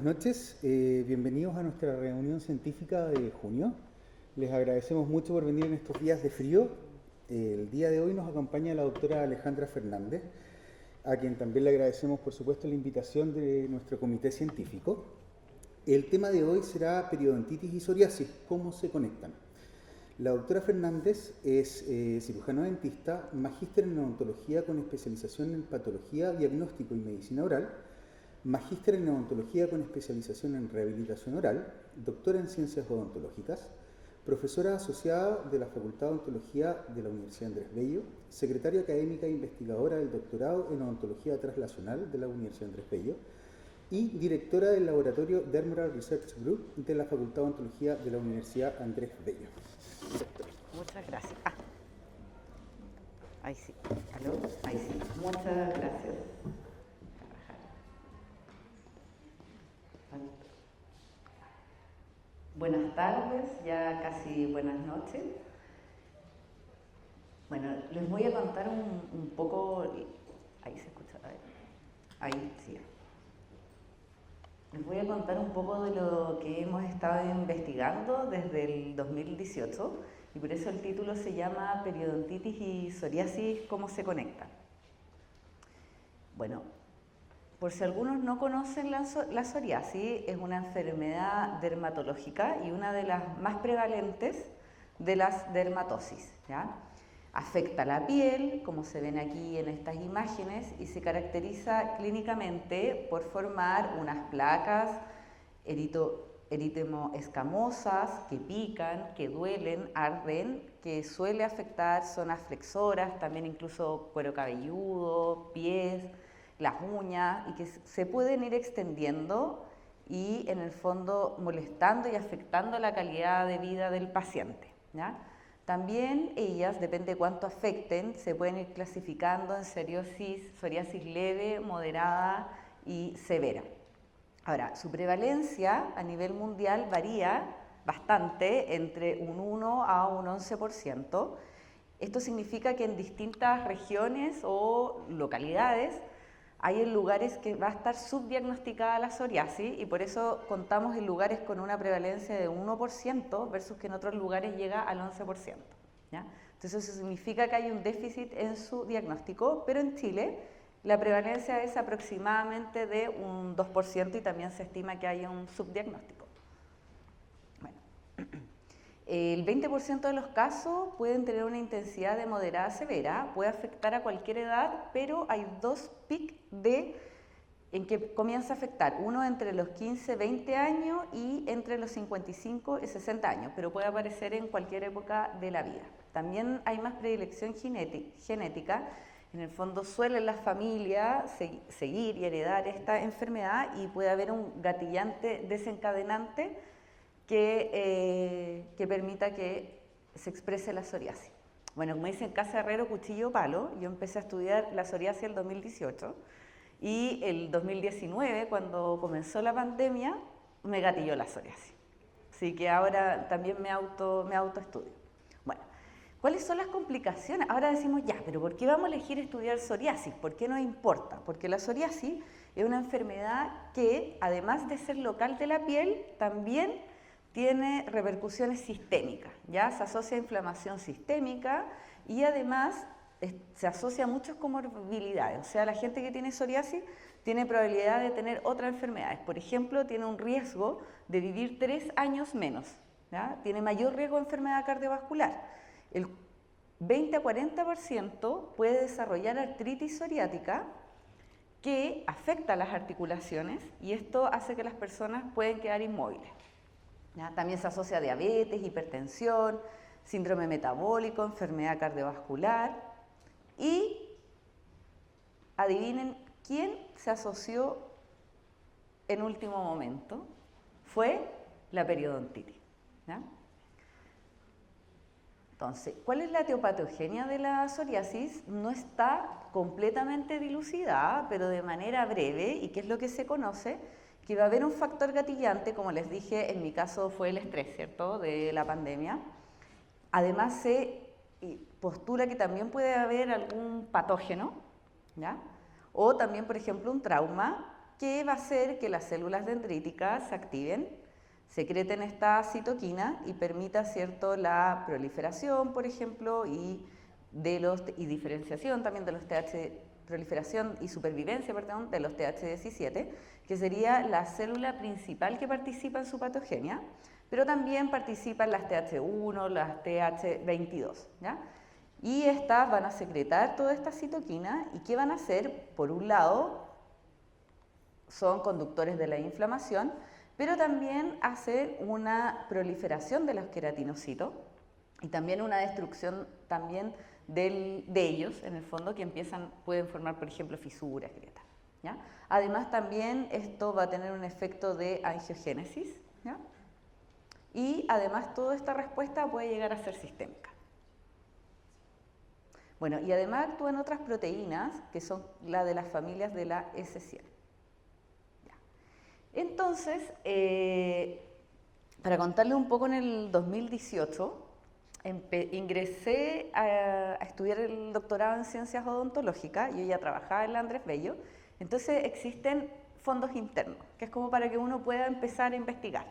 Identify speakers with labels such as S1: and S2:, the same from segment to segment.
S1: noches, bienvenidos a nuestra reunión científica de junio. Les agradecemos mucho por venir en estos días de frío. El día de hoy nos acompaña la doctora Alejandra Fernández, a quien también le agradecemos por supuesto la invitación de nuestro comité científico. El tema de hoy será periodontitis y psoriasis, ¿cómo se conectan? La doctora Fernández es cirujano dentista, magíster en odontología con especialización en patología, diagnóstico y medicina oral, magíster en odontología con especialización en rehabilitación oral, doctora en ciencias odontológicas, profesora asociada de la Facultad de Odontología de la Universidad Andrés Bello, secretaria académica e investigadora del doctorado en odontología translacional de la Universidad Andrés Bello y directora del laboratorio Dermal Research Group de la Facultad de Odontología de la Universidad Andrés Bello.
S2: Muchas gracias. Ahí sí. ¿Aló? Ahí sí. Muchas gracias. Buenas tardes, ya casi buenas noches. Bueno, les voy a contar un poco. Ahí se escucha, a ver. Ahí sí. Les voy a contar un poco de lo que hemos estado investigando desde el 2018 y por eso el título se llama Periodontitis y psoriasis, ¿cómo se conectan? Bueno, por si algunos no conocen, la psoriasis es una enfermedad dermatológica y una de las más prevalentes de las dermatosis, ¿ya? Afecta la piel, como se ven aquí en estas imágenes, y se caracteriza clínicamente por formar unas placas eritemo-escamosas que pican, que duelen, arden, que suele afectar zonas flexoras, también incluso cuero cabelludo, pies, las uñas, y que se pueden ir extendiendo y en el fondo molestando y afectando la calidad de vida del paciente, ¿ya? También ellas, depende de cuánto afecten, se pueden ir clasificando en psoriasis leve, moderada y severa. Ahora, su prevalencia a nivel mundial varía bastante, entre un 1 a un 11%. Esto significa que en distintas regiones o localidades hay en lugares que va a estar subdiagnosticada la psoriasis y por eso contamos en lugares con una prevalencia de 1% versus que en otros lugares llega al 11%, ¿ya? Entonces eso significa que hay un déficit en su diagnóstico, pero en Chile la prevalencia es aproximadamente de un 2% y también se estima que hay un subdiagnóstico. Bueno, el 20% de los casos pueden tener una intensidad de moderada a severa, puede afectar a cualquier edad, pero hay dos picos en que comienza a afectar, uno entre los 15, 20 años y entre los 55 y 60 años, pero puede aparecer en cualquier época de la vida. También hay más predilección genética, en el fondo suelen las familias seguir y heredar esta enfermedad y puede haber un gatillante desencadenante que permita que se exprese la psoriasis. Bueno, como dicen, casa herrero, cuchillo palo, yo empecé a estudiar la psoriasis en el 2018 y el 2019, cuando comenzó la pandemia, me gatilló la psoriasis. Así que ahora también me autoestudio. Bueno, ¿cuáles son las complicaciones? Ahora decimos, ya, pero ¿por qué vamos a elegir estudiar psoriasis? ¿Por qué nos importa? Porque la psoriasis es una enfermedad que, además de ser local de la piel, también tiene repercusiones sistémicas, ¿ya? Se asocia a inflamación sistémica y además se asocia a muchas comorbilidades. O sea, la gente que tiene psoriasis tiene probabilidad de tener otras enfermedades. Por ejemplo, tiene un riesgo de vivir 3 años menos, ¿ya? Tiene mayor riesgo de enfermedad cardiovascular. El 20 a 40% puede desarrollar artritis psoriática que afecta a las articulaciones y esto hace que las personas pueden quedar inmóviles, ¿ya? También se asocia a diabetes, hipertensión, síndrome metabólico, enfermedad cardiovascular y adivinen quién se asoció en último momento. Fue la periodontitis, ¿ya? Entonces, ¿cuál es la etiopatogenia de la psoriasis? No está completamente dilucidada, pero de manera breve, ¿y qué es lo que se conoce? Que va a haber un factor gatillante, como les dije, en mi caso fue el estrés, ¿cierto?, de la pandemia. Además se postula que también puede haber algún patógeno, ¿ya? O también, por ejemplo, un trauma que va a hacer que las células dendríticas se activen, secreten esta citoquina y permita, ¿cierto?, la proliferación, por ejemplo, y diferenciación también de los proliferación y supervivencia, perdón, de los TH17, que sería la célula principal que participa en su patogenia, pero también participan las TH1, las TH22, ¿ya? Y estas van a secretar toda esta citoquina y ¿qué van a hacer? Por un lado, son conductores de la inflamación, pero también hacen una proliferación de los queratinocitos y también una destrucción también de ellos, en el fondo, que pueden formar, por ejemplo, fisuras, grietas, ¿ya? Además, también esto va a tener un efecto de angiogénesis, ¿ya? Y además toda esta respuesta puede llegar a ser sistémica. Bueno, y además actúan otras proteínas que son la de las familias de la S100. Entonces, para contarle un poco, en el 2018 ingresé a estudiar el doctorado en ciencias odontológicas. Yo ya trabajaba en la Andrés Bello, entonces existen fondos internos, que es como para que uno pueda empezar a investigar.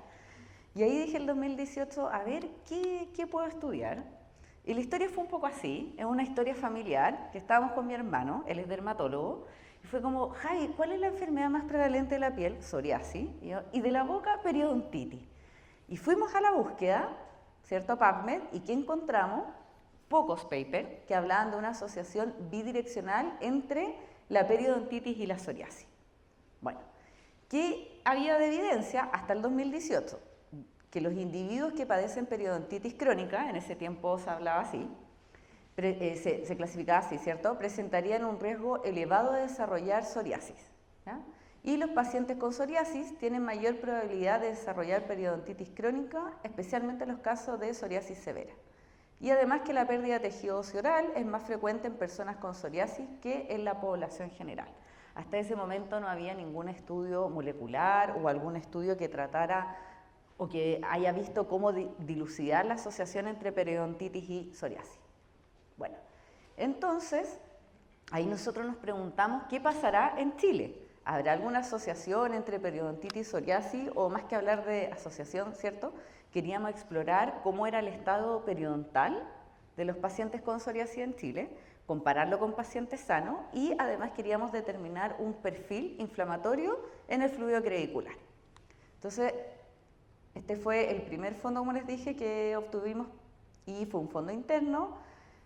S2: Y ahí dije el 2018, a ver, ¿qué puedo estudiar? Y la historia fue un poco así, es una historia familiar, que estábamos con mi hermano, él es dermatólogo, y fue como, Jai, ¿cuál es la enfermedad más prevalente de la piel? Psoriasis, y de la boca, periodontitis. Y fuimos a la búsqueda, ¿cierto? PubMed, y ¿qué encontramos? Pocos papers que hablaban de una asociación bidireccional entre la periodontitis y la psoriasis. Bueno, ¿qué había de evidencia hasta el 2018? Que los individuos que padecen periodontitis crónica, en ese tiempo se hablaba así, se clasificaba así, ¿cierto?, presentarían un riesgo elevado de desarrollar psoriasis, ¿ya? Y los pacientes con psoriasis tienen mayor probabilidad de desarrollar periodontitis crónica, especialmente en los casos de psoriasis severa. Y además que la pérdida de tejido óseo oral es más frecuente en personas con psoriasis que en la población general. Hasta ese momento no había ningún estudio molecular o algún estudio que tratara o que haya visto cómo dilucidar la asociación entre periodontitis y psoriasis. Bueno, entonces, ahí nosotros nos preguntamos qué pasará en Chile. ¿Habrá alguna asociación entre periodontitis y psoriasis? O más que hablar de asociación, ¿cierto?, queríamos explorar cómo era el estado periodontal de los pacientes con psoriasis en Chile, compararlo con pacientes sanos y además queríamos determinar un perfil inflamatorio en el fluido crevicular. Entonces, este fue el primer fondo, como les dije, que obtuvimos y fue un fondo interno.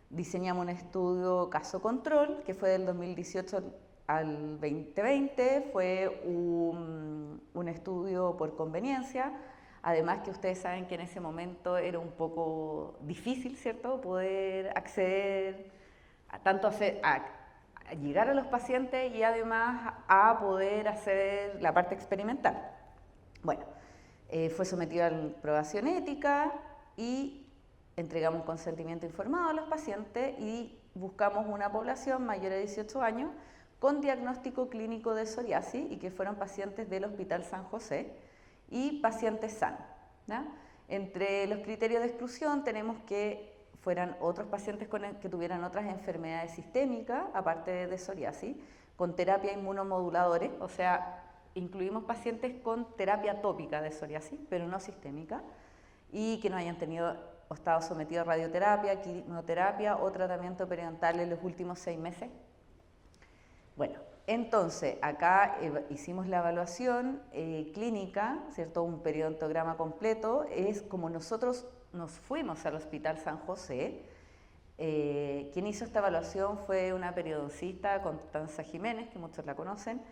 S2: Diseñamos un estudio caso control que fue del 2018 al 2020, fue un estudio por conveniencia, además que ustedes saben que en ese momento era un poco difícil, ¿cierto?, poder acceder a llegar a los pacientes y además a poder hacer la parte experimental. Bueno, fue sometido a la aprobación ética y entregamos un consentimiento informado a los pacientes y buscamos una población mayor de 18 años con diagnóstico clínico de psoriasis y que fueron pacientes del Hospital San José y pacientes sanos, ¿ya? Entre los criterios de exclusión tenemos que fueran otros pacientes que tuvieran otras enfermedades sistémicas, aparte de psoriasis, con terapia inmunomoduladores, o sea, incluimos pacientes con terapia tópica de psoriasis, pero no sistémica, y que no hayan tenido o estado sometidos a radioterapia, quimioterapia o tratamiento periodontal en los últimos 6 meses. Bueno, entonces acá hicimos la evaluación clínica, ¿cierto? Un periodontograma completo, es como nosotros nos fuimos al Hospital San José. Quien hizo esta evaluación fue una periodoncista, Constanza Jiménez, que muchos la conocen,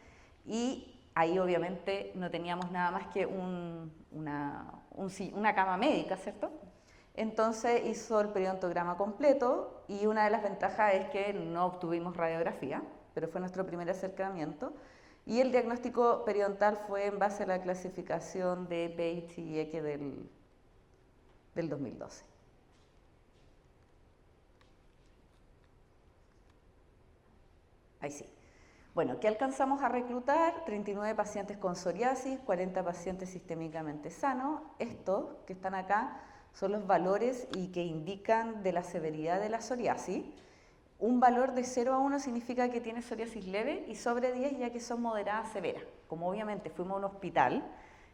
S2: y ahí obviamente no teníamos nada más que una cama médica, ¿cierto? Entonces hizo el periodontograma completo y una de las ventajas es que no obtuvimos radiografía, pero fue nuestro primer acercamiento. Y el diagnóstico periodontal fue en base a la clasificación de PH y EQ del 2012. Ahí sí. Bueno, ¿qué alcanzamos a reclutar? 39 pacientes con psoriasis, 40 pacientes sistémicamente sanos. Estos que están acá son los valores y que indican de la severidad de la psoriasis. Un valor de 0 a 1 significa que tiene psoriasis leve y sobre 10 ya que son moderadas severas. como obviamente fuimos a un hospital,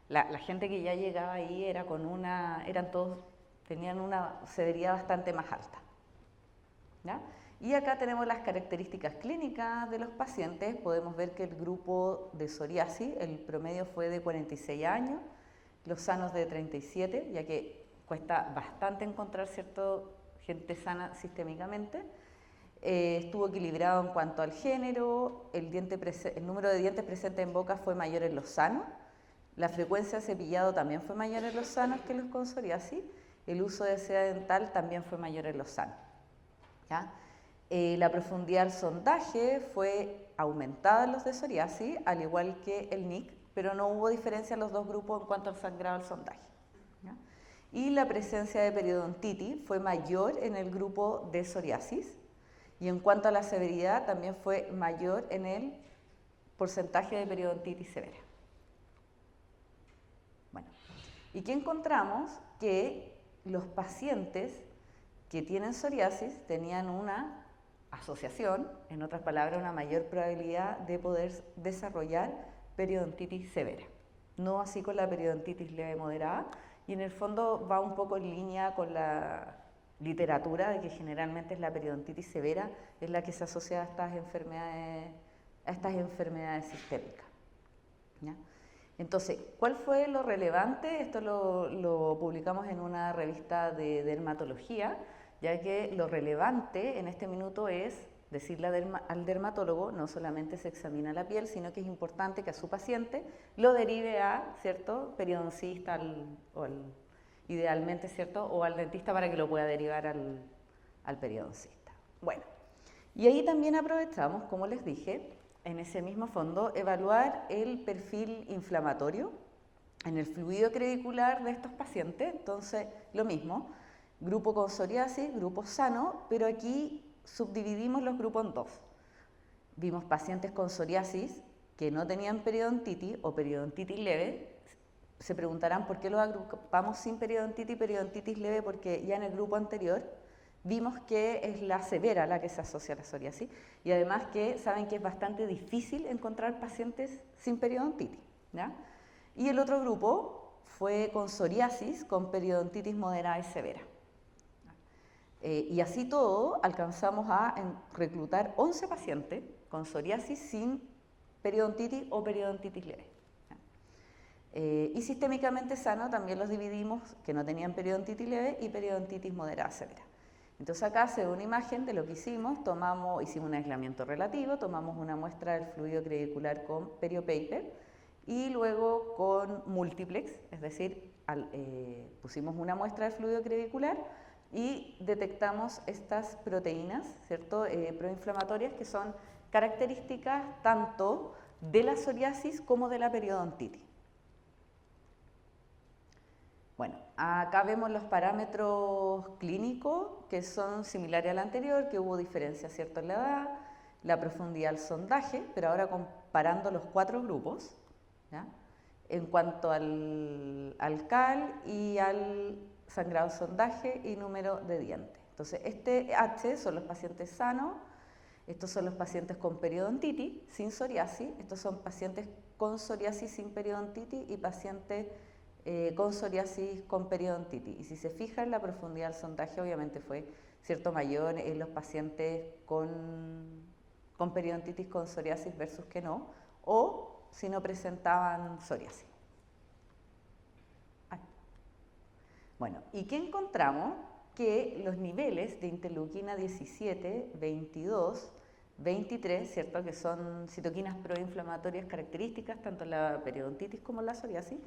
S2: la gente que ya llegaba ahí era tenían una severidad bastante más alta. ¿Ya? Y acá tenemos las características clínicas de los pacientes. Podemos ver que el grupo de psoriasis, el promedio fue de 46 años, los sanos de 37, ya que cuesta bastante encontrar gente sana sistémicamente. Estuvo equilibrado en cuanto al género, el número de dientes presentes en boca fue mayor en los sanos, la frecuencia de cepillado también fue mayor en los sanos que en los con psoriasis, el uso de seda dental también fue mayor en los sanos. ¿Ya? La profundidad del sondaje fue aumentada en los de psoriasis, al igual que el NIC, pero no hubo diferencia en los dos grupos en cuanto al sangrado del sondaje. ¿Ya? Y la presencia de periodontitis fue mayor en el grupo de psoriasis, y en cuanto a la severidad también fue mayor en el porcentaje de periodontitis severa. Bueno, ¿y qué encontramos? Que los pacientes que tienen psoriasis tenían una asociación, en otras palabras, una mayor probabilidad de poder desarrollar periodontitis severa. No así con la periodontitis leve moderada, y en el fondo va un poco en línea con la literatura de que generalmente es la periodontitis severa es la que se asocia a estas enfermedades sistémicas. ¿Ya? Entonces, ¿cuál fue lo relevante? Esto lo publicamos en una revista de dermatología, ya que lo relevante en este minuto es decirle al dermatólogo, no solamente se examina la piel, sino que es importante que a su paciente lo derive a, ¿cierto?, periodoncista idealmente, ¿cierto?, o al dentista para que lo pueda derivar al periodoncista. Bueno, y ahí también aprovechamos, como les dije, en ese mismo fondo, evaluar el perfil inflamatorio en el fluido crevicular de estos pacientes. Entonces, lo mismo, grupo con psoriasis, grupo sano, pero aquí subdividimos los grupos en dos. Vimos pacientes con psoriasis que no tenían periodontitis o periodontitis leve. Se preguntarán por qué los agrupamos sin periodontitis y periodontitis leve, porque ya en el grupo anterior vimos que es la severa la que se asocia a la psoriasis, y además que saben que es bastante difícil encontrar pacientes sin periodontitis, ¿ya? Y el otro grupo fue con psoriasis, con periodontitis moderada y severa. Y así todo alcanzamos a reclutar 11 pacientes con psoriasis sin periodontitis o periodontitis leve. Y sistémicamente sano también los dividimos, que no tenían periodontitis leve y periodontitis moderada severa. Entonces acá se ve una imagen de lo que hicimos, hicimos un aislamiento relativo, tomamos una muestra del fluido crevicular con periopaper y luego con multiplex, es decir, pusimos una muestra del fluido crevicular y detectamos estas proteínas, ¿cierto?, proinflamatorias, que son características tanto de la psoriasis como de la periodontitis. Bueno, acá vemos los parámetros clínicos que son similares al anterior, que hubo diferencia, ¿cierto?, en la edad, la profundidad del sondaje, pero ahora comparando los 4 grupos, ¿ya?, en cuanto al cal y al sangrado sondaje y número de dientes. Entonces, este H son los pacientes sanos, estos son los pacientes con periodontitis sin psoriasis, estos son pacientes con psoriasis sin periodontitis y pacientes con psoriasis con periodontitis. Y si se fijan, la profundidad del sondaje obviamente fue, ¿cierto?, mayor en los pacientes con periodontitis con psoriasis versus que no, o si no presentaban psoriasis. Bueno, ¿y qué encontramos? Que los niveles de interleuquina 17, 22, 23, ¿cierto?, que son citoquinas proinflamatorias características tanto en la periodontitis como en la psoriasis,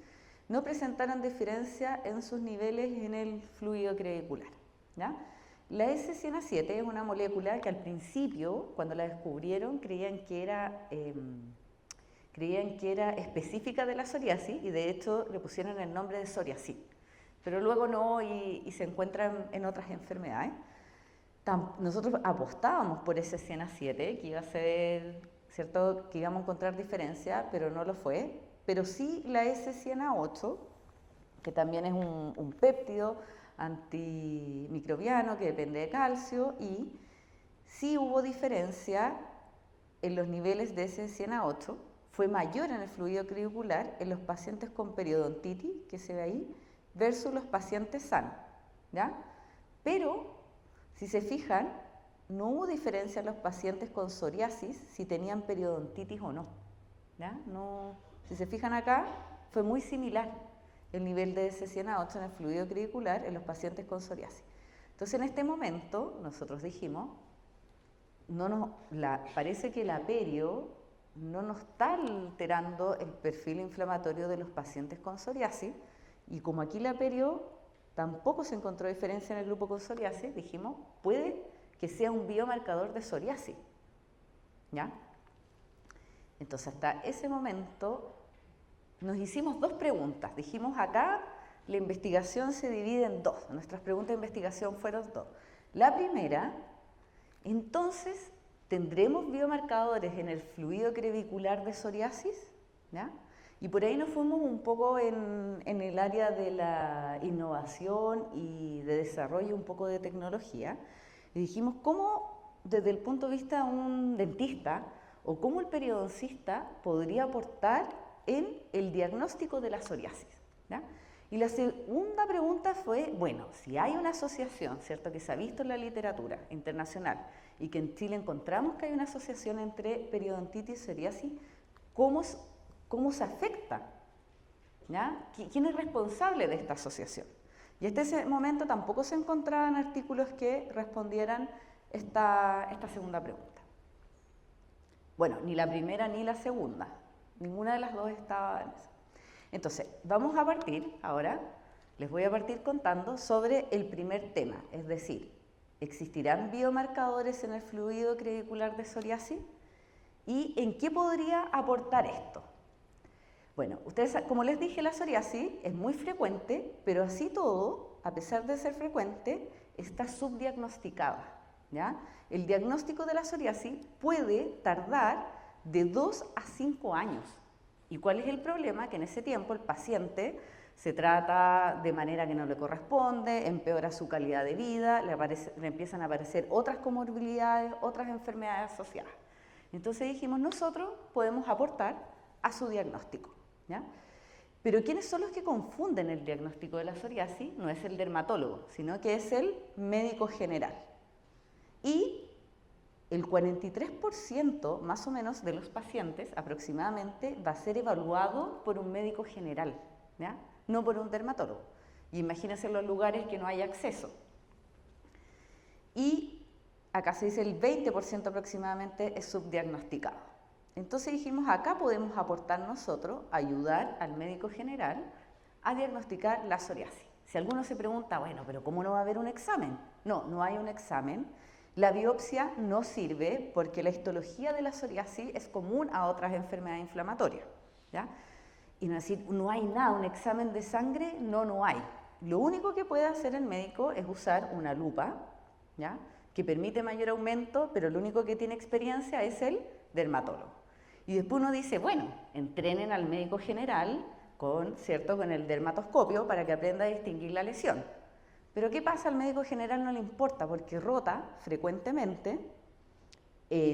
S2: no presentaron diferencia en sus niveles en el fluido crevicular, ¿ya? La S100A7 es una molécula que al principio, cuando la descubrieron, creían que era específica de la psoriasis, y de hecho le pusieron el nombre de psoriasis, pero luego no, y se encuentra en otras enfermedades. Nosotros apostábamos por S100A7, que iba a ser, ¿cierto?, que íbamos a encontrar diferencia, pero no lo fue. Pero sí la S100A8, que también es un péptido antimicrobiano que depende de calcio, y sí hubo diferencia en los niveles de S100A8, fue mayor en el fluido crevicular en los pacientes con periodontitis, que se ve ahí, versus los pacientes sanos, ¿ya? Pero, si se fijan, no hubo diferencia en los pacientes con psoriasis si tenían periodontitis o no, ¿ya? No, si se fijan acá, fue muy similar el nivel de S100A8 en el fluido crevicular en los pacientes con psoriasis. Entonces, en este momento, nosotros dijimos, parece que la perio no nos está alterando el perfil inflamatorio de los pacientes con psoriasis, y como aquí la perio tampoco se encontró diferencia en el grupo con psoriasis, dijimos, puede que sea un biomarcador de psoriasis, ¿ya? Entonces, hasta ese momento nos hicimos dos preguntas. Dijimos, acá la investigación se divide en dos. Nuestras preguntas de investigación fueron dos. La primera, entonces, ¿tendremos biomarcadores en el fluido crevicular de psoriasis? ¿Ya? Y por ahí nos fuimos un poco en el área de la innovación y de desarrollo un poco de tecnología. Y dijimos, ¿cómo desde el punto de vista de un dentista o cómo el periodoncista podría aportar en el diagnóstico de la psoriasis? ¿Ya? Y la segunda pregunta fue, bueno, si hay una asociación, ¿cierto?, que se ha visto en la literatura internacional y que en Chile encontramos que hay una asociación entre periodontitis y psoriasis, ¿cómo se afecta? ¿Ya? ¿Quién es responsable de esta asociación? Y hasta ese momento tampoco se encontraban artículos que respondieran esta segunda pregunta. Bueno, ni la primera ni la segunda, ninguna de las dos estaba en eso. Entonces, vamos a partir ahora, les voy a partir contando sobre el primer tema, es decir, ¿existirán biomarcadores en el fluido crevicular de psoriasis? ¿Y en qué podría aportar esto? Bueno, ustedes, como les dije, la psoriasis es muy frecuente, pero así todo, a pesar de ser frecuente, está subdiagnosticada, ¿ya? El diagnóstico de la psoriasis puede tardar de 2 a 5 años. ¿Y cuál es el problema? Que en ese tiempo el paciente se trata de manera que no le corresponde, empeora su calidad de vida, le empiezan a aparecer otras comorbilidades, otras enfermedades asociadas. Entonces dijimos, nosotros podemos aportar a su diagnóstico, ¿ya? Pero ¿quiénes son los que confunden el diagnóstico de la psoriasis? No es el dermatólogo, sino que es el médico general. Y el 43% más o menos de los pacientes aproximadamente va a ser evaluado por un médico general, ¿ya? No por un dermatólogo. Y imagínense los lugares que no hay acceso. Y acá se dice el 20% aproximadamente es subdiagnosticado. Entonces dijimos, acá podemos aportar nosotros, ayudar al médico general a diagnosticar la psoriasis. Si alguno se pregunta, bueno, pero ¿cómo no va a haber un examen? No, no hay un examen. La biopsia no sirve porque la histología de la psoriasis es común a otras enfermedades inflamatorias, ¿ya? Y no decir, no hay nada, un examen de sangre, no hay. Lo único que puede hacer el médico es usar una lupa, ¿ya?, que permite mayor aumento, pero lo único que tiene experiencia es el dermatólogo. Y después uno dice, bueno, entrenen al médico general con el dermatoscopio para que aprenda a distinguir la lesión. Pero ¿qué pasa? Al médico general no le importa porque rota frecuentemente,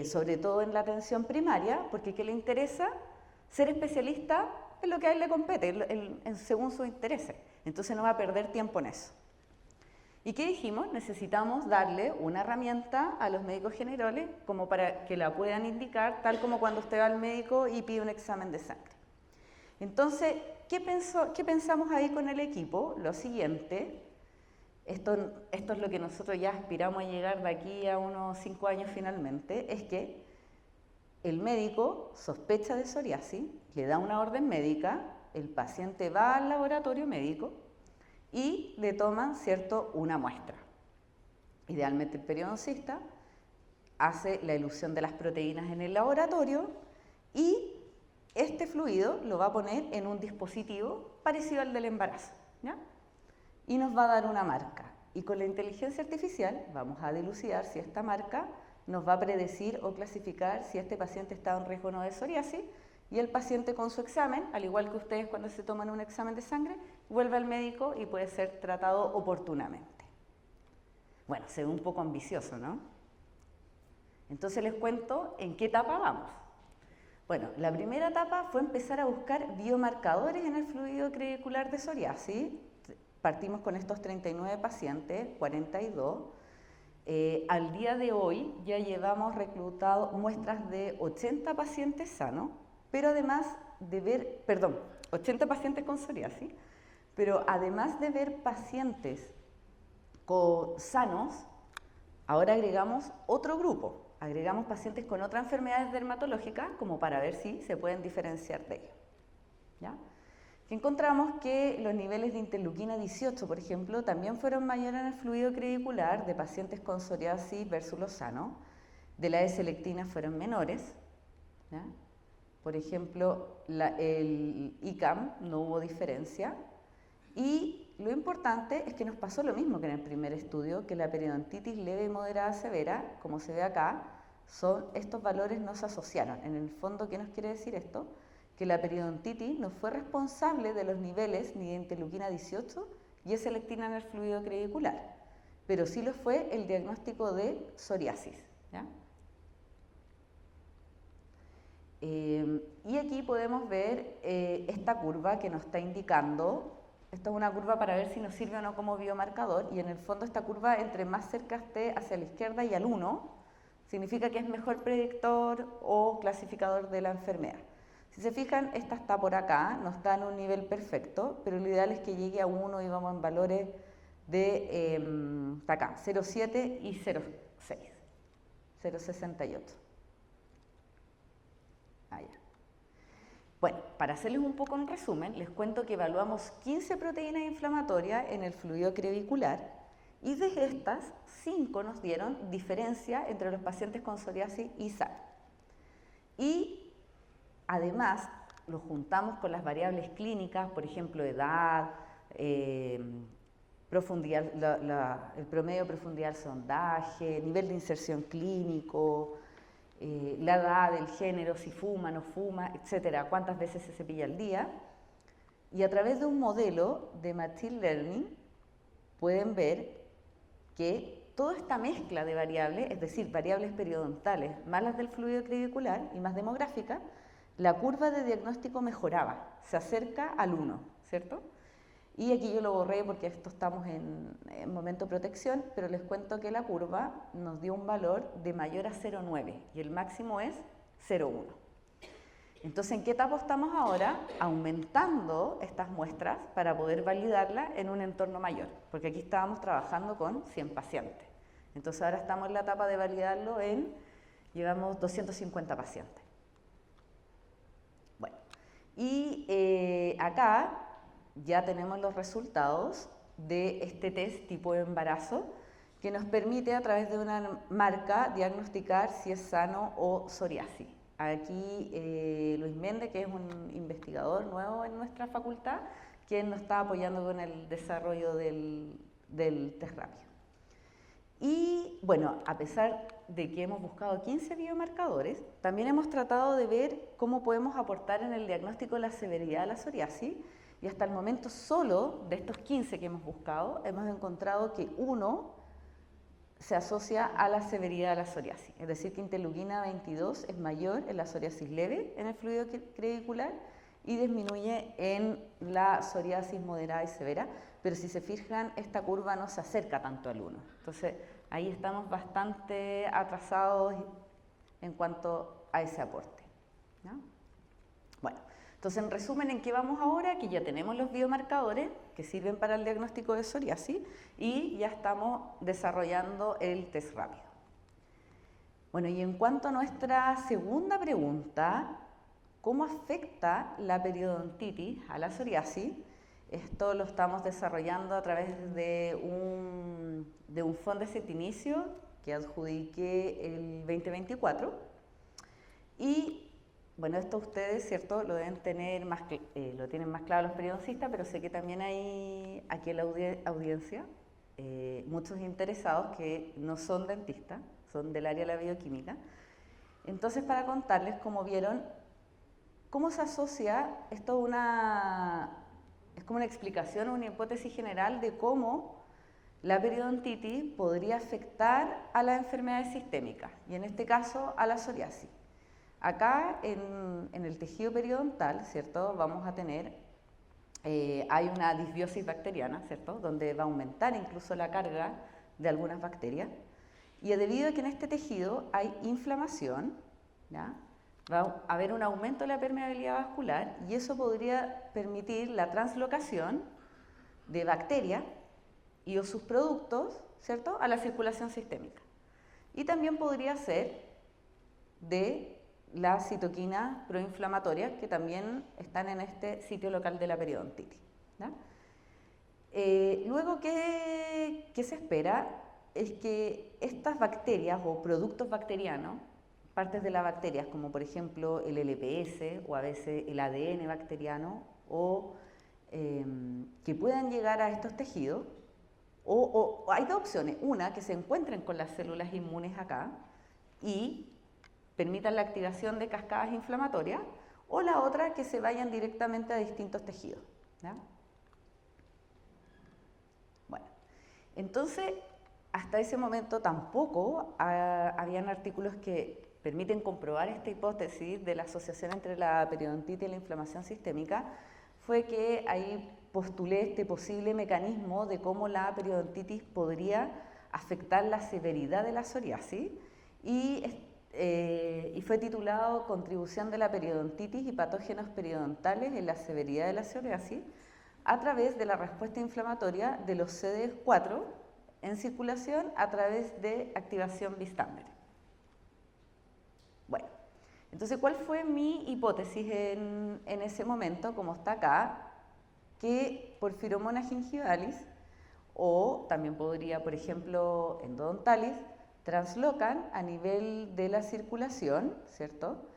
S2: sobre todo en la atención primaria, porque ¿qué le interesa? Ser especialista en lo que a él le compete, según sus intereses. Entonces no va a perder tiempo en eso. ¿Y qué dijimos? Necesitamos darle una herramienta a los médicos generales como para que la puedan indicar, tal como cuando usted va al médico y pide un examen de sangre. Entonces, ¿qué pensamos ahí con el equipo? Lo siguiente. Esto es lo que nosotros ya aspiramos a llegar de aquí a unos 5 años finalmente, es que el médico sospecha de psoriasis, le da una orden médica, el paciente va al laboratorio médico y le toman, una muestra. Idealmente el periodoncista hace la elución de las proteínas en el laboratorio y este fluido lo va a poner en un dispositivo parecido al del embarazo, ¿ya? Y nos va a dar una marca. Y con la inteligencia artificial vamos a dilucidar si esta marca nos va a predecir o clasificar si este paciente está en riesgo o no de psoriasis, y el paciente con su examen, al igual que ustedes cuando se toman un examen de sangre, vuelve al médico y puede ser tratado oportunamente. Bueno, se ve un poco ambicioso, ¿no? Entonces les cuento en qué etapa vamos. Bueno, la primera etapa fue empezar a buscar biomarcadores en el fluido crevicular de psoriasis. Partimos con estos 39 pacientes, 42. Al día de hoy ya llevamos reclutado muestras de 80 pacientes sanos, pero además de ver, 80 pacientes con psoriasis, pero además de ver pacientes sanos, ahora agregamos otro grupo. Agregamos pacientes con otras enfermedades dermatológicas como para ver si se pueden diferenciar de ellos. ¿Ya? Que encontramos que los niveles de interleuquina 18, por ejemplo, también fueron mayores en el fluido crevicular de pacientes con psoriasis versus los sanos. De la S-lectina fueron menores. ¿Ya? Por ejemplo, el ICAM no hubo diferencia. Y lo importante es que nos pasó lo mismo que en el primer estudio, que la periodontitis leve y moderada severa, como se ve acá, estos valores no se asociaron. En el fondo, ¿qué nos quiere decir esto? Que la periodontitis no fue responsable de los niveles ni de interleuquina 18 y S-lectina en el fluido crevicular, pero sí lo fue el diagnóstico de psoriasis. ¿Ya? Y aquí podemos ver esta curva que nos está indicando. Esta es una curva para ver si nos sirve o no como biomarcador, y en el fondo esta curva, entre más cerca esté hacia la izquierda y al 1, significa que es mejor predictor o clasificador de la enfermedad. Si se fijan, esta está por acá, no está en un nivel perfecto, pero lo ideal es que llegue a 1 y vamos en valores de acá, 0,7 y 0,6, 0,68. Allá. Bueno, para hacerles un poco un resumen, les cuento que evaluamos 15 proteínas inflamatorias en el fluido crevicular y de estas, 5 nos dieron diferencia entre los pacientes con psoriasis y sano. Y además, lo juntamos con las variables clínicas, por ejemplo, edad, profundidad, el promedio de profundidad del sondaje, nivel de inserción clínico, la edad, el género, si fuma, no fuma, etcétera, cuántas veces se cepilla al día. Y a través de un modelo de Machine Learning pueden ver que toda esta mezcla de variables, es decir, variables periodontales más las del fluido crevicular y más demográficas, la curva de diagnóstico mejoraba, se acerca al 1, ¿cierto? Y aquí yo lo borré porque esto estamos en momento de protección, pero les cuento que la curva nos dio un valor de mayor a 0,9 y el máximo es 0,1. Entonces, ¿en qué etapa estamos ahora? Aumentando estas muestras para poder validarlas en un entorno mayor, porque aquí estábamos trabajando con 100 pacientes. Entonces, ahora estamos en la etapa de validarlo llevamos 250 pacientes. Bueno, y acá ya tenemos los resultados de este test tipo de embarazo que nos permite a través de una marca diagnosticar si es sano o psoriasis. Aquí Luis Méndez, que es un investigador nuevo en nuestra facultad, quien nos está apoyando con el desarrollo del test rápido. Y bueno, a pesar de que hemos buscado 15 biomarcadores, también hemos tratado de ver cómo podemos aportar en el diagnóstico de la severidad de la psoriasis. Y hasta el momento solo de estos 15 que hemos buscado, hemos encontrado que uno se asocia a la severidad de la psoriasis. Es decir, que interleuquina 22 es mayor en la psoriasis leve en el fluido crevicular y disminuye en la psoriasis moderada y severa. Pero si se fijan, esta curva no se acerca tanto al 1. Entonces, ahí estamos bastante atrasados en cuanto a ese aporte, ¿no? Bueno. Entonces, en resumen, ¿en qué vamos ahora? Que ya tenemos los biomarcadores que sirven para el diagnóstico de psoriasis y ya estamos desarrollando el test rápido. Bueno, y en cuanto a nuestra segunda pregunta, ¿cómo afecta la periodontitis a la psoriasis? Esto lo estamos desarrollando a través de un fondo de setinicio que adjudiqué el 2024 y bueno, esto ustedes, ¿cierto?, lo deben tener lo tienen más claro los periodoncistas, pero sé que también hay aquí en la audiencia muchos interesados que no son dentistas, son del área de la bioquímica. Entonces, para contarles, como vieron, cómo se asocia, es como una explicación o una hipótesis general de cómo la periodontitis podría afectar a las enfermedades sistémicas, y en este caso a la psoriasis. Acá en el tejido periodontal, ¿cierto? Vamos a tener, hay una disbiosis bacteriana, ¿cierto? Donde va a aumentar incluso la carga de algunas bacterias. Y debido a que en este tejido hay inflamación, ¿ya? Va a haber un aumento de la permeabilidad vascular y eso podría permitir la translocación de bacterias y o sus productos, ¿cierto?, a la circulación sistémica. Y también podría ser de las citoquinas proinflamatorias que también están en este sitio local de la periodontitis, ¿ya? Luego, ¿qué se espera? Es que estas bacterias o productos bacterianos, partes de las bacterias como por ejemplo el LPS o a veces el ADN bacteriano o que puedan llegar a estos tejidos, o hay dos opciones, una que se encuentren con las células inmunes acá y permitan la activación de cascadas inflamatorias, o la otra que se vayan directamente a distintos tejidos, ¿ya? Bueno, entonces hasta ese momento tampoco habían artículos que permiten comprobar esta hipótesis de la asociación entre la periodontitis y la inflamación sistémica. Fue que ahí postulé este posible mecanismo de cómo la periodontitis podría afectar la severidad de la psoriasis y fue titulado Contribución de la periodontitis y patógenos periodontales en la severidad de la psoriasis a través de la respuesta inflamatoria de los CD4 en circulación a través de activación Bystander. Bueno, entonces, ¿cuál fue mi hipótesis en ese momento, como está acá? Que Porphyromonas gingivalis, o también podría, por ejemplo, endodontalis, translocan a nivel de la circulación, ¿cierto?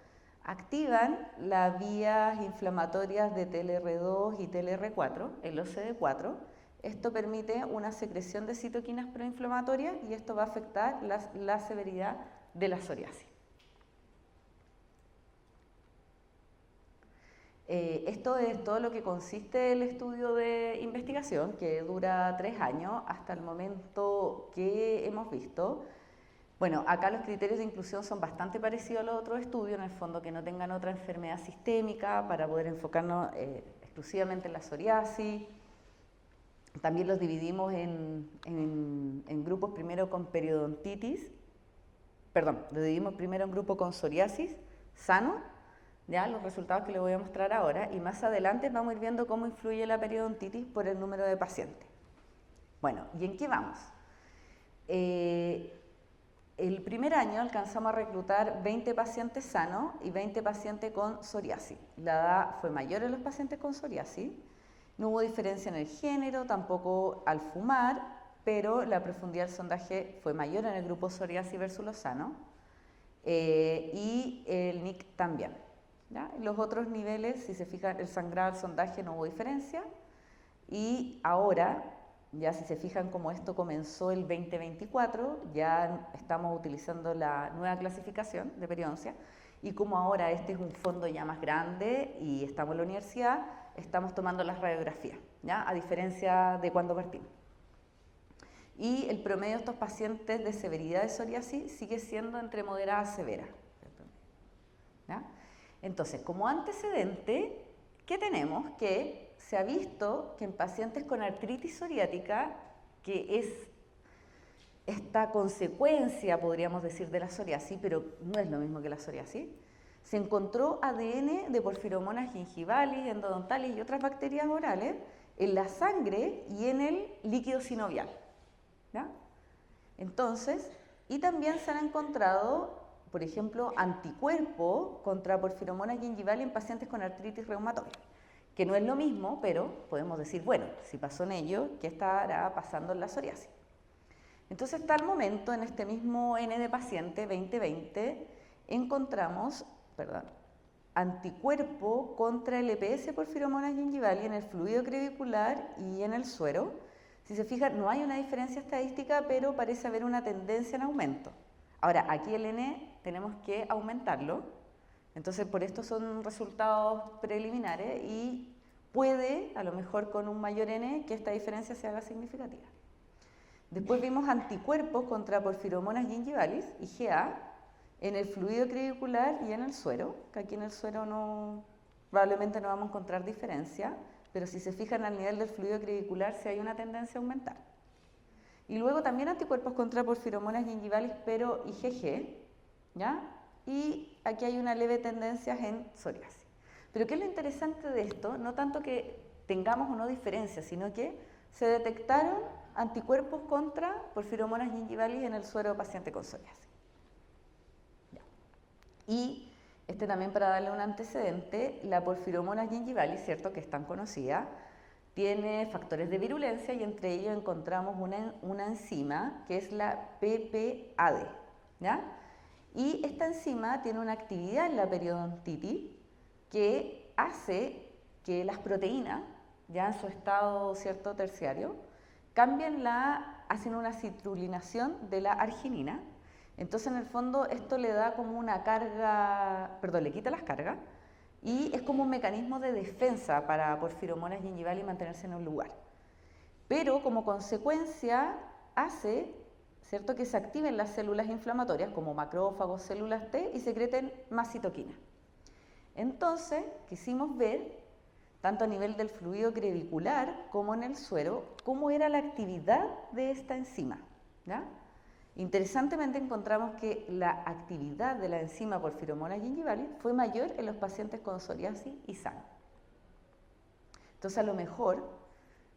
S2: Activan las vías inflamatorias de TLR2 y TLR4 en los CD4. Esto permite una secreción de citoquinas proinflamatorias y esto va a afectar la severidad de la psoriasis. Esto es todo lo que consiste el estudio de investigación, que dura 3 años hasta el momento que hemos visto. Bueno, acá los criterios de inclusión son bastante parecidos a los otros estudios, en el fondo que no tengan otra enfermedad sistémica para poder enfocarnos exclusivamente en la psoriasis. También los dividimos en grupos primero con periodontitis, lo dividimos primero en grupo con psoriasis sano, ya los resultados que les voy a mostrar ahora, y más adelante vamos a ir viendo cómo influye la periodontitis por el número de pacientes. Bueno, ¿y en qué vamos? El primer año alcanzamos a reclutar 20 pacientes sanos y 20 pacientes con psoriasis. La edad fue mayor en los pacientes con psoriasis, no hubo diferencia en el género, tampoco al fumar, pero la profundidad del sondaje fue mayor en el grupo psoriasis versus los sanos, y el NIC también, ¿ya? Los otros niveles, si se fijan, el sangrado, el sondaje no hubo diferencia, y ahora, ya si se fijan como esto comenzó el 2024, ya estamos utilizando la nueva clasificación de periodoncia, y como ahora este es un fondo ya más grande y estamos en la universidad, estamos tomando las radiografías, ¿ya? A diferencia de cuando partimos. Y el promedio de estos pacientes de severidad de psoriasis sigue siendo entre moderada a severa, ¿ya? Entonces, como antecedente, ¿qué tenemos? Que se ha visto que en pacientes con artritis psoriática, que es esta consecuencia, podríamos decir, de la psoriasis, pero no es lo mismo que la psoriasis, se encontró ADN de Porphyromonas gingivalis, endodontalis y otras bacterias orales en la sangre y en el líquido sinovial, ¿ya? Entonces, y también se han encontrado, por ejemplo, anticuerpos contra Porphyromonas gingivalis en pacientes con artritis reumatoide, que no es lo mismo, pero podemos decir, bueno, si pasó en ello, ¿qué estará pasando en la psoriasis? Entonces, hasta el momento, en este mismo N de paciente 2020, encontramos, anticuerpo contra el EPS Porphyromonas gingivalis en el fluido crevicular y en el suero. Si se fijan, no hay una diferencia estadística, pero parece haber una tendencia en aumento. Ahora, aquí el N tenemos que aumentarlo, entonces por esto son resultados preliminares y puede, a lo mejor con un mayor N, que esta diferencia se haga significativa. Después vimos anticuerpos contra Porphyromonas gingivalis, IgA, en el fluido crevicular y en el suero, que aquí en el suero probablemente no vamos a encontrar diferencia, pero si se fijan al nivel del fluido crevicular sí hay una tendencia a aumentar. Y luego también anticuerpos contra porfiromonas gingivalis, pero IgG, ¿ya? Y aquí hay una leve tendencia en psoriasis. Pero ¿qué es lo interesante de esto? No tanto que tengamos o no diferencias, sino que se detectaron anticuerpos contra porfiromonas gingivalis en el suero de paciente con psoriasis. Ya. Y también para darle un antecedente, la porfiromona gingivalis, ¿cierto?, que es tan conocida, tiene factores de virulencia y entre ellos encontramos una enzima que es la PPAD, ¿ya? Y esta enzima tiene una actividad en la periodontitis que hace que las proteínas, ya en su estado, ¿cierto?, terciario, hacen una citrulinación de la arginina. Entonces, en el fondo, esto le da como una carga, le quita las cargas y es como un mecanismo de defensa para porfiromonas gingivalis mantenerse en un lugar. Pero como consecuencia hace, ¿cierto?, que se activen las células inflamatorias como macrófagos, células T y secreten más citoquina. Entonces, quisimos ver, tanto a nivel del fluido crevicular como en el suero, cómo era la actividad de esta enzima, ¿ya? Interesantemente encontramos que la actividad de la enzima porfiromonas gingivalis fue mayor en los pacientes con psoriasis y sanos. Entonces, a lo mejor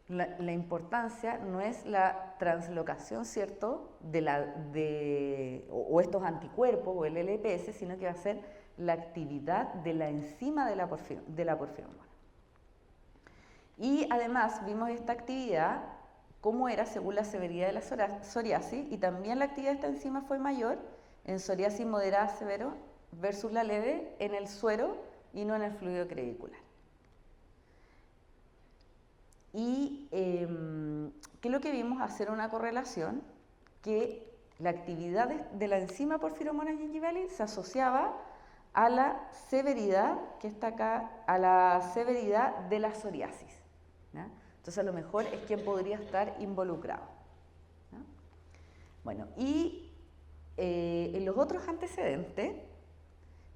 S2: la importancia no es la translocación, ¿cierto?, o estos anticuerpos o el LPS, sino que va a ser la actividad de la enzima de la porfiromona. Y además vimos esta actividad, cómo era según la severidad de la psoriasis, y también la actividad de esta enzima fue mayor en psoriasis moderada severo versus la leve en el suero y no en el fluido crevicular. Y ¿qué es lo que vimos? Hacer una correlación que la actividad de la enzima porfiromonas gingivalis se asociaba a la severidad, que está acá, a la severidad de la psoriasis, ¿ya? Entonces, a lo mejor es quien podría estar involucrado, ¿no? Bueno, y en los otros antecedentes,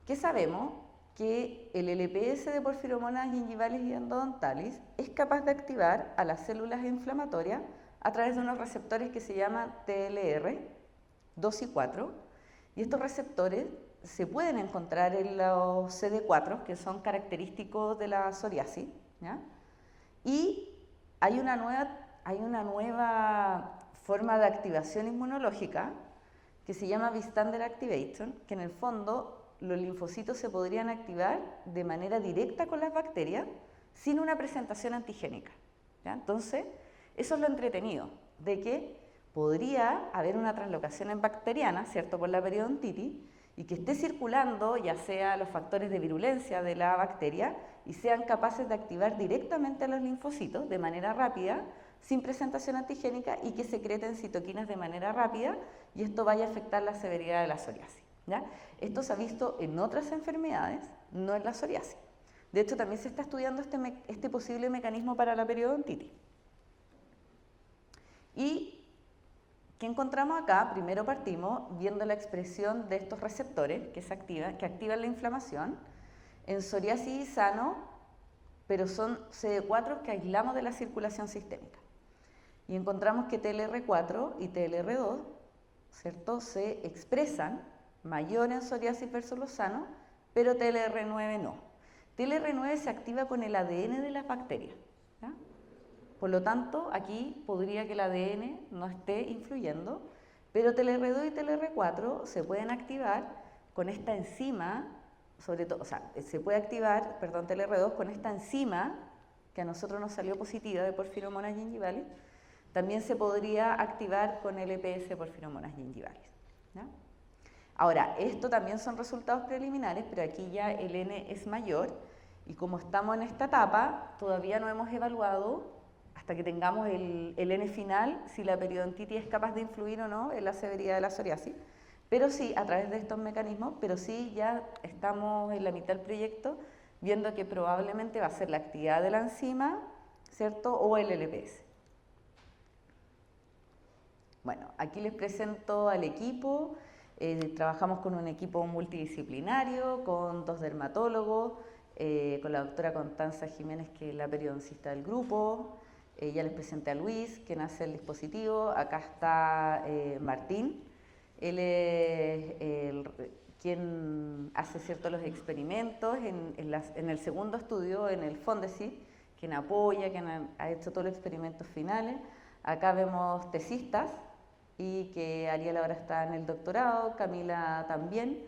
S2: ¿qué sabemos? Que el LPS de porfiromonas gingivalis y endodontalis es capaz de activar a las células inflamatorias a través de unos receptores que se llaman TLR2 y 4, y estos receptores se pueden encontrar en los CD4, que son característicos de la psoriasis, ¿ya? Y hay una nueva forma de activación inmunológica que se llama bystander activation, que en el fondo los linfocitos se podrían activar de manera directa con las bacterias sin una presentación antigénica, ¿ya? Entonces, eso es lo entretenido, de que podría haber una translocación bacteriana, ¿cierto?, por la periodontitis, y que esté circulando ya sea los factores de virulencia de la bacteria y sean capaces de activar directamente a los linfocitos de manera rápida, sin presentación antigénica, y que secreten citoquinas de manera rápida, y esto vaya a afectar la severidad de la psoriasis, ¿ya? Esto se ha visto en otras enfermedades, no en la psoriasis. De hecho, también se está estudiando este posible mecanismo para la periodontitis. Y ¿qué encontramos acá? Primero partimos viendo la expresión de estos receptores que activan la inflamación en psoriasis y sano, pero son CD4 que aislamos de la circulación sistémica. Y encontramos que TLR4 y TLR2, ¿cierto?, se expresan mayor en psoriasis versus los sanos, pero TLR9 no. TLR9 se activa con el ADN de las bacterias, ¿ya? Por lo tanto, aquí podría que el ADN no esté influyendo, pero TLR2 y TLR4 se pueden activar con esta enzima, sobre todo, se puede activar, TLR2 con esta enzima que a nosotros nos salió positiva de porfiromonas gingivalis. También se podría activar con el LPS porfiromonas gingivalis, ¿ya? Ahora, esto también son resultados preliminares, pero aquí ya el N es mayor, y como estamos en esta etapa, todavía no hemos evaluado, hasta que tengamos el N final, si la periodontitis es capaz de influir o no en la severidad de la psoriasis, pero sí, a través de estos mecanismos, pero sí ya estamos en la mitad del proyecto, viendo que probablemente va a ser la actividad de la enzima, ¿cierto?, o el LPS. Bueno, aquí les presento al equipo. Trabajamos con un equipo multidisciplinario, con 2 dermatólogos, con la doctora Constanza Jiménez, que es la periodoncista del grupo. Ya les presenté a Luis, quien hace el dispositivo. Acá está Martín. Él es quien hace los experimentos en el segundo estudio, en el Fondesit, quien apoya, quien ha hecho todos los experimentos finales. Acá vemos tesistas, y que Ariel ahora está en el doctorado, Camila también,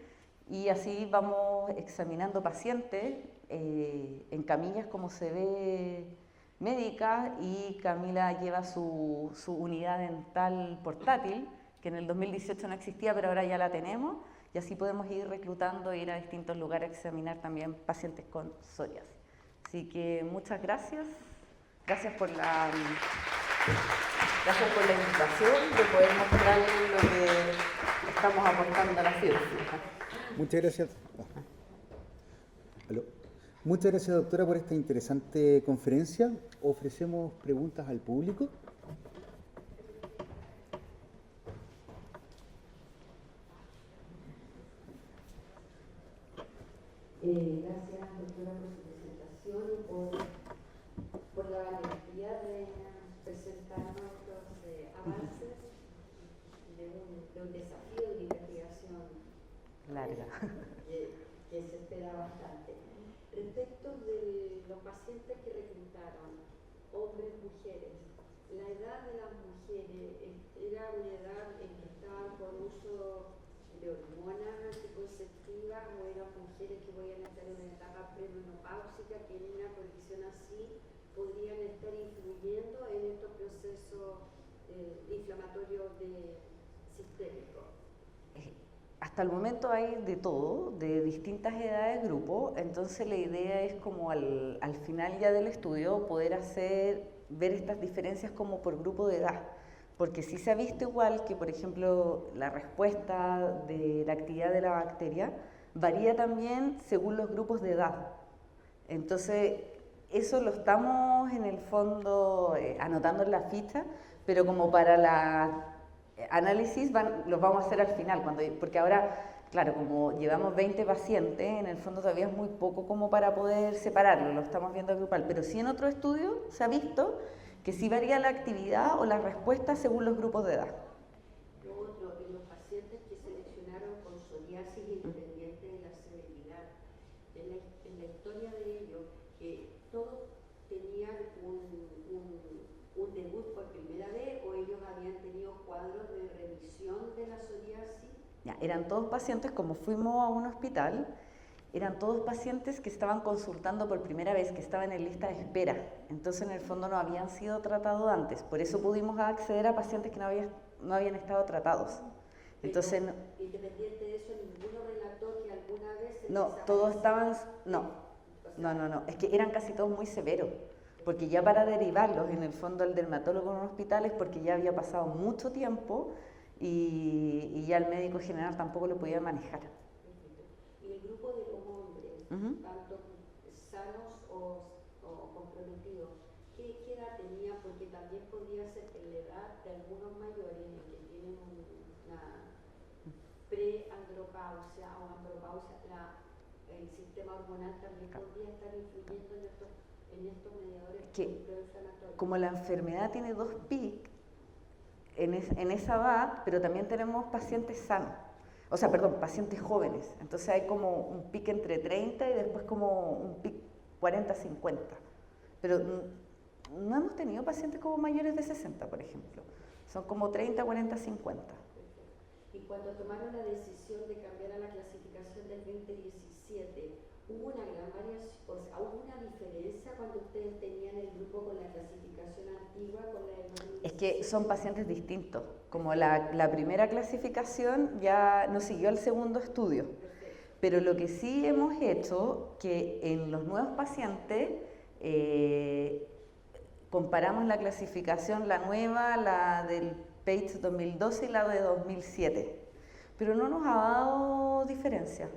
S2: y así vamos examinando pacientes en camillas como se ve médica, y Camila lleva su unidad dental portátil, que en el 2018 no existía, pero ahora ya la tenemos, y así podemos ir reclutando e ir a distintos lugares a examinar también pacientes con psoriasis. Así que muchas gracias. Gracias por la invitación de poder mostrarles lo que estamos aportando a la ciencia.
S1: Muchas gracias. Muchas gracias, doctora, por esta interesante conferencia. Ofrecemos preguntas al público.
S3: Gracias, doctora, por su presentación y por la valentía de presentar nuestros avances de un desafío de investigación
S2: larga
S3: que se espera bastante. Respecto de los pacientes que reclutaron, hombres, mujeres, la edad de las mujeres era una edad en que estaban con uso de hormonas anticonceptivas, o eran mujeres que podían estar en una etapa premenopáusica, que en una condición así podrían estar influyendo en estos procesos inflamatorios sistémicos.
S2: Hasta el momento hay de todo, de distintas edades, grupos, entonces la idea es como al final ya del estudio poder ver estas diferencias como por grupo de edad, porque sí se ha visto igual que, por ejemplo, la respuesta de la actividad de la bacteria varía también según los grupos de edad. Entonces, eso lo estamos en el fondo anotando en la ficha, pero como para la análisis los vamos a hacer al final, porque ahora, claro, como llevamos 20 pacientes, en el fondo todavía es muy poco como para poder separarlo, lo estamos viendo grupal, pero sí en otro estudio se ha visto que sí varía la actividad o la respuesta según los grupos de edad.
S3: Lo otro, en los pacientes que seleccionaron con psoriasis independiente de la severidad, en la historia de ellos, todos tenían un debut por primera vez, o ellos habían tenido cuadros de remisión de la psoriasis.
S2: Ya, eran todos pacientes, como fuimos a un hospital, eran todos pacientes que estaban consultando por primera vez, que estaban en lista de espera. Entonces, en el fondo, no habían sido tratados antes. Por eso pudimos acceder a pacientes que no habían estado tratados. Entonces,
S3: independiente de eso, ninguno relató que alguna vez...
S2: No, todos estaban... No. Es que eran casi todos muy severos. Porque ya para derivarlos, en el fondo, al dermatólogo en un hospital es porque ya había pasado mucho tiempo y ya el médico general tampoco lo podía manejar.
S3: Y el grupo de los hombres, tanto sanos o comprometidos, ¿qué edad tenían? Porque también podría ser en la edad de algunos mayores que tienen una preandropausia o andropausia, el sistema hormonal también podría estar influyendo en estos mediadores proinflamatorios.
S2: Como la enfermedad tiene 2 picos en esa edad, pero también tenemos pacientes sanos. O sea, perdón, pacientes jóvenes. Entonces hay como un pic entre 30 y después como un pic 40-50. Pero no hemos tenido pacientes como mayores de 60, por ejemplo. Son como 30, 40, 50.
S3: Y cuando tomaron la decisión de cambiar a la clasificación del 2017, ¿hubo una gran variación, o sea, hubo una diferencia cuando ustedes tenían el grupo con la clasificación antigua con la del 2017?
S2: Es que son pacientes distintos. Como la primera clasificación ya no siguió el segundo estudio. Pero lo que sí hemos hecho, que en los nuevos pacientes comparamos la clasificación, la nueva, la del PAGE 2012 y la de 2007. Pero no nos ha dado diferencia.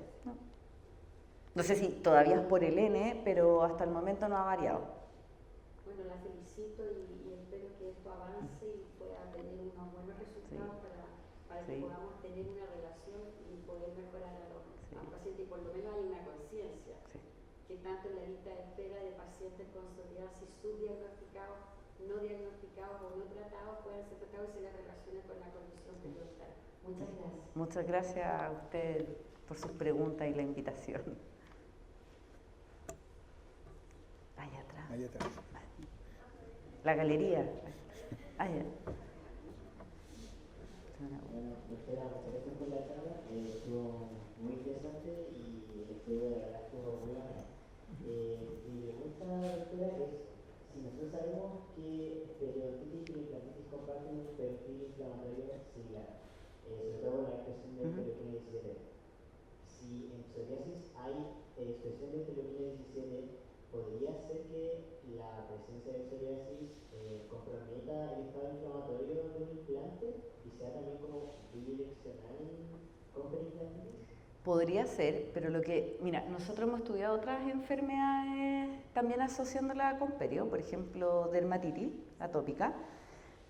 S2: No sé si todavía es por el N, pero hasta el momento no ha variado.
S3: Bueno, la felicito y espero que esto avance y pueda tener unos buenos resultados para que
S2: Sí.
S3: podamos tener una relación y poder mejorar a los pacientes, y por lo menos hay una conciencia,
S2: Sí.
S3: que tanto en la lista de espera de pacientes con psoriasis subdiagnosticados, no diagnosticados o no tratados puedan ser tratados y se les relacione con la condición periodontal. Muchas gracias.
S2: Muchas gracias a usted por sus preguntas y la invitación. Allá atrás.
S1: Allá atrás.
S2: La galería. Allá.
S4: Bueno, doctora, muchas gracias por la charla. Estuvo muy interesante y el estudio de verdad estuvo muy bueno. Mi pregunta, doctora, es si nosotros sabemos que periodontitis y implantitis comparten un perfil inflamatorio similar, sobre todo en la expresión de interleuquina 17. Si en psoriasis hay expresión de interleuquina 17, ¿podría ser que la presencia de psoriasis comprometa el estado inflamatorio del implante y sea también como bidireccional con perimplantitis?
S2: Podría ser, pero mira, nosotros hemos estudiado otras enfermedades también asociándolas con perio, por ejemplo, dermatitis atópica,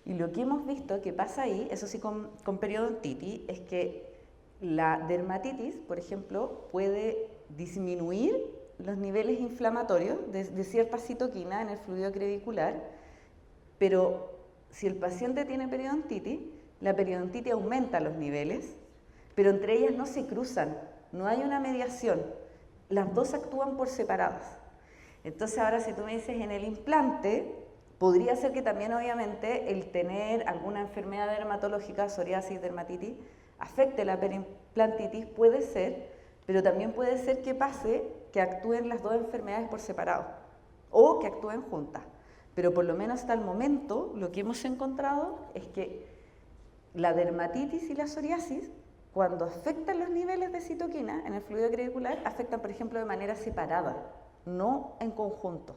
S2: y lo que hemos visto que pasa ahí, eso sí con periodontitis, es que la dermatitis, por ejemplo, puede disminuir los niveles inflamatorios de cierta citoquina en el fluido crevicular, pero si el paciente tiene periodontitis, la periodontitis aumenta los niveles, pero entre ellas no se cruzan, no hay una mediación, las dos actúan por separadas. Entonces ahora si tú me dices en el implante, podría ser que también obviamente el tener alguna enfermedad dermatológica, psoriasis, dermatitis, afecte la perimplantitis, puede ser, pero también puede ser que pase que actúen las dos enfermedades por separado o que actúen juntas. Pero por lo menos hasta el momento lo que hemos encontrado es que la dermatitis y la psoriasis, cuando afectan los niveles de citoquina en el fluido crevicular, afectan, por ejemplo, de manera separada, no en conjunto.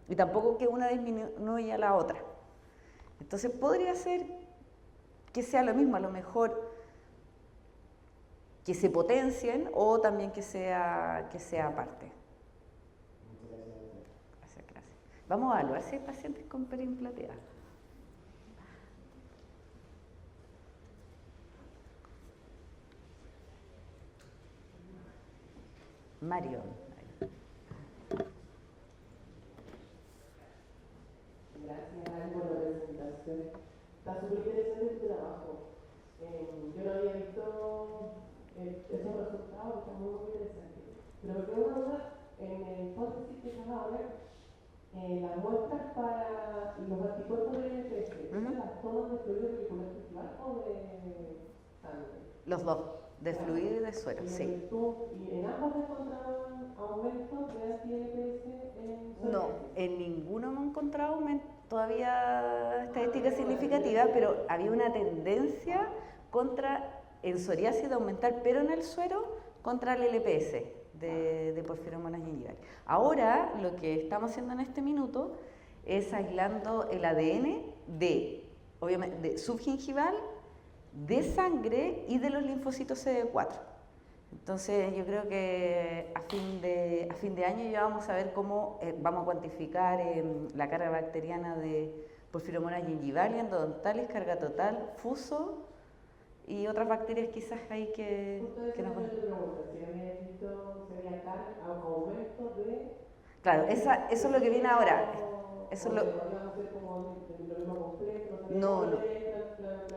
S2: Y tampoco que una disminuya a la otra. Entonces podría ser que sea lo mismo, a lo mejor que se potencien o también que sea aparte. Gracias. Vamos a evaluar si hay pacientes con perimplantitis. Mario.
S5: Gracias por la presentación. Está súper interesante tu trabajo. Yo no había visto esos resultados, está muy interesante. Pero me quedó una duda, en el hipótesis que estás ahora, las muestras para los anticuerpos de NPS, ¿las tomas de fluido vehicular festival o de sangre?
S2: Los dos, de fluido y de suero, sí.
S5: ¿Y en ambos encontraban aumentos de anti-NPS en psoriasis?
S2: No, en ninguno hemos encontrado todavía estadística significativa, pero había una tendencia en psoriasis de aumentar, pero en el suero, contra el LPS de porfiromonas gingivales. Ahora, lo que estamos haciendo en este minuto es aislando el ADN obviamente, de subgingival, de sangre y de los linfocitos CD4. Entonces yo creo que a fin de año ya vamos a ver cómo vamos a cuantificar la carga bacteriana de porfiromonas gingivalis, endodontalis, carga total, fuso y otras bacterias quizás ahí que nos van. Claro, eso es lo que viene ahora. Eso es lo...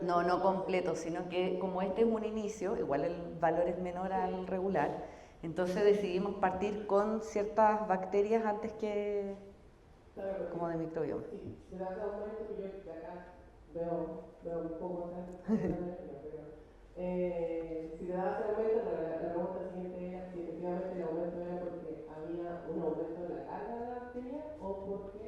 S2: No completo, sino que como este es un inicio, igual el valor es menor al regular, entonces decidimos partir con ciertas bacterias antes que como de microbioma.
S5: Sí, se da ese aumento que yo acá veo un poco acá, si se da ese aumento, la pregunta siguiente era si efectivamente el aumento era porque había un aumento en la carga de la bacteria o porque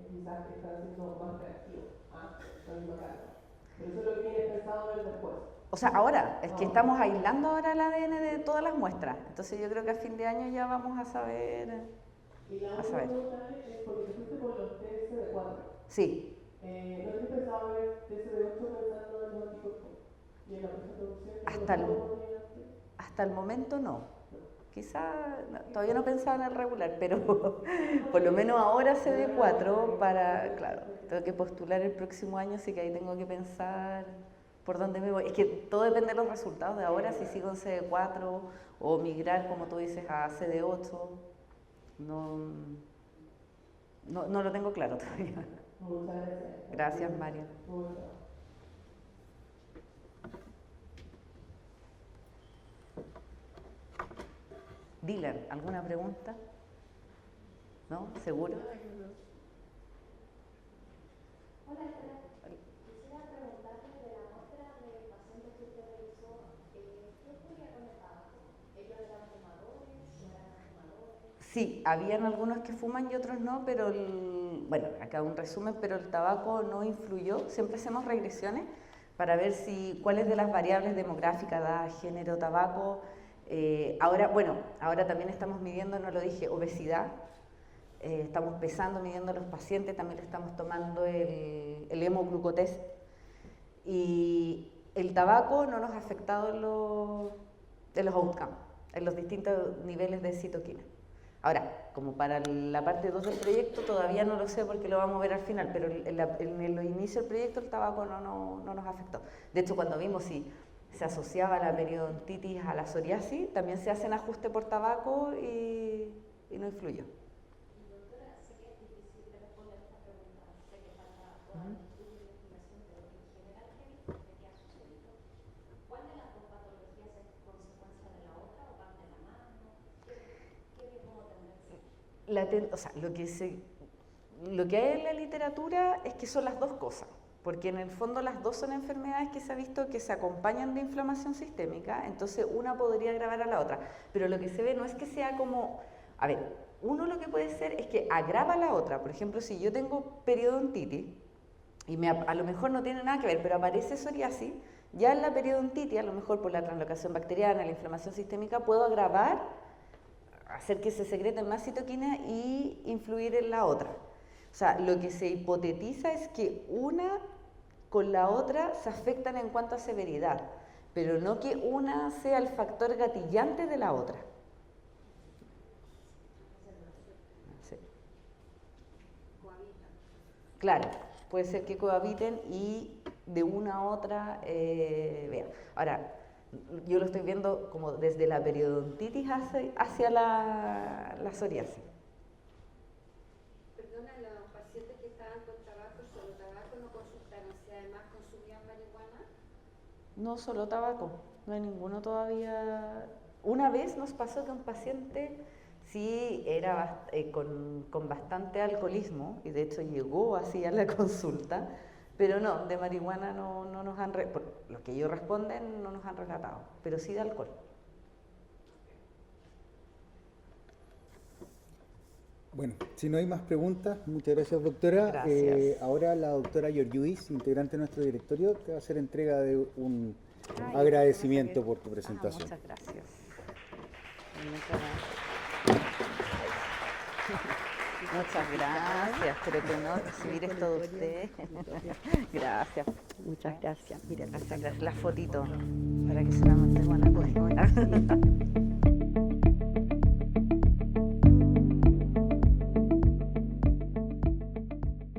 S5: quizás están siendo más reactivos a la misma carga. Pero eso es lo que viene pensado ver después.
S2: O sea, ahora, es que estamos aislando ahora el ADN de todas las muestras, entonces yo creo que a fin de año ya vamos a saber.
S5: Y la otra pregunta es porque te fuiste por los TSD4.
S2: Sí.
S5: ¿No tienes pensado ver TSD8 pensando en los anticuerpos? ¿Y en la producción?
S2: Hasta el momento no. Quizá todavía no pensaba en el regular, pero por lo menos ahora CD4 para, claro, tengo que postular el próximo año, así que ahí tengo que pensar por dónde me voy. Es que todo depende de los resultados de ahora, si sigo en CD4 o migrar, como tú dices, a CD8. No lo tengo claro todavía.
S5: Muchas gracias.
S2: Gracias, Mario. Dylan, ¿alguna pregunta? ¿No? ¿Seguro?
S6: Hola, quisiera preguntarle de la muestra de pacientes que usted realizó, ¿qué ocurría con el tabaco? ¿Ellos eran fumadores? ¿No eran fumadores?
S2: Sí, habían algunos que fuman y otros no, pero bueno, acá un resumen, pero el tabaco no influyó. Siempre hacemos regresiones para ver cuáles de las variables demográficas, edad, género, tabaco. Ahora también estamos midiendo, no lo dije, obesidad. Estamos pesando, midiendo a los pacientes, también le estamos tomando el hemoglucotest. Y el tabaco no nos ha afectado en los outcomes, en los distintos niveles de citoquina. Ahora, como para la parte 2 del proyecto, todavía no lo sé porque lo vamos a ver al final, pero en el inicio del proyecto el tabaco no nos afectó. De hecho, cuando vimos si se asociaba la periodontitis a la psoriasis, también se hacen ajustes por tabaco y no influyó.
S6: Doctora, sé que es difícil de responder esta pregunta, sé que falta todavía estudio de investigación, pero en general, ¿qué viste que ha sucedido? ¿Cuál de las dos patologías es consecuencia de la otra o van de la mano? ¿Qué ve como tendencia?
S2: Lo que hay en la literatura es que son las dos cosas, porque en el fondo las dos son enfermedades que se ha visto que se acompañan de inflamación sistémica, entonces una podría agravar a la otra, pero lo que se ve no es que sea como, a ver, uno lo que puede ser es que agrava a la otra. Por ejemplo, si yo tengo periodontitis y a lo mejor no tiene nada que ver, pero aparece psoriasis, ya en la periodontitis, a lo mejor por la translocación bacteriana, la inflamación sistémica, puedo agravar, hacer que se secreten más citoquinas y influir en la otra. O sea, lo que se hipotetiza es que una con la otra se afectan en cuanto a severidad, pero no que una sea el factor gatillante de la otra. Sí. Claro, puede ser que cohabiten y de una a otra vean. Ahora, yo lo estoy viendo como desde la periodontitis hacia la psoriasis.
S3: Perdona, los pacientes que estaban con tabaco, solo tabaco, no consultaron si además consumían marihuana.
S2: No, solo tabaco, no hay ninguno todavía. Una vez nos pasó que un paciente sí era con bastante alcoholismo y de hecho llegó así a la consulta, pero no, de marihuana no nos han, por lo que ellos responden, no nos han relatado, pero sí de alcohol.
S1: Bueno, si no hay más preguntas, muchas gracias, doctora.
S2: Gracias.
S1: Ahora la doctora Georgiudis, integrante de nuestro directorio, te va a hacer entrega de un agradecimiento por tu presentación.
S2: Muchas gracias. Muchas gracias, pero que no recibir esto de usted. Gracias.
S3: Muchas gracias. Mira,
S2: Gracias. La fotito, para que se la mandemos a la coordinadora.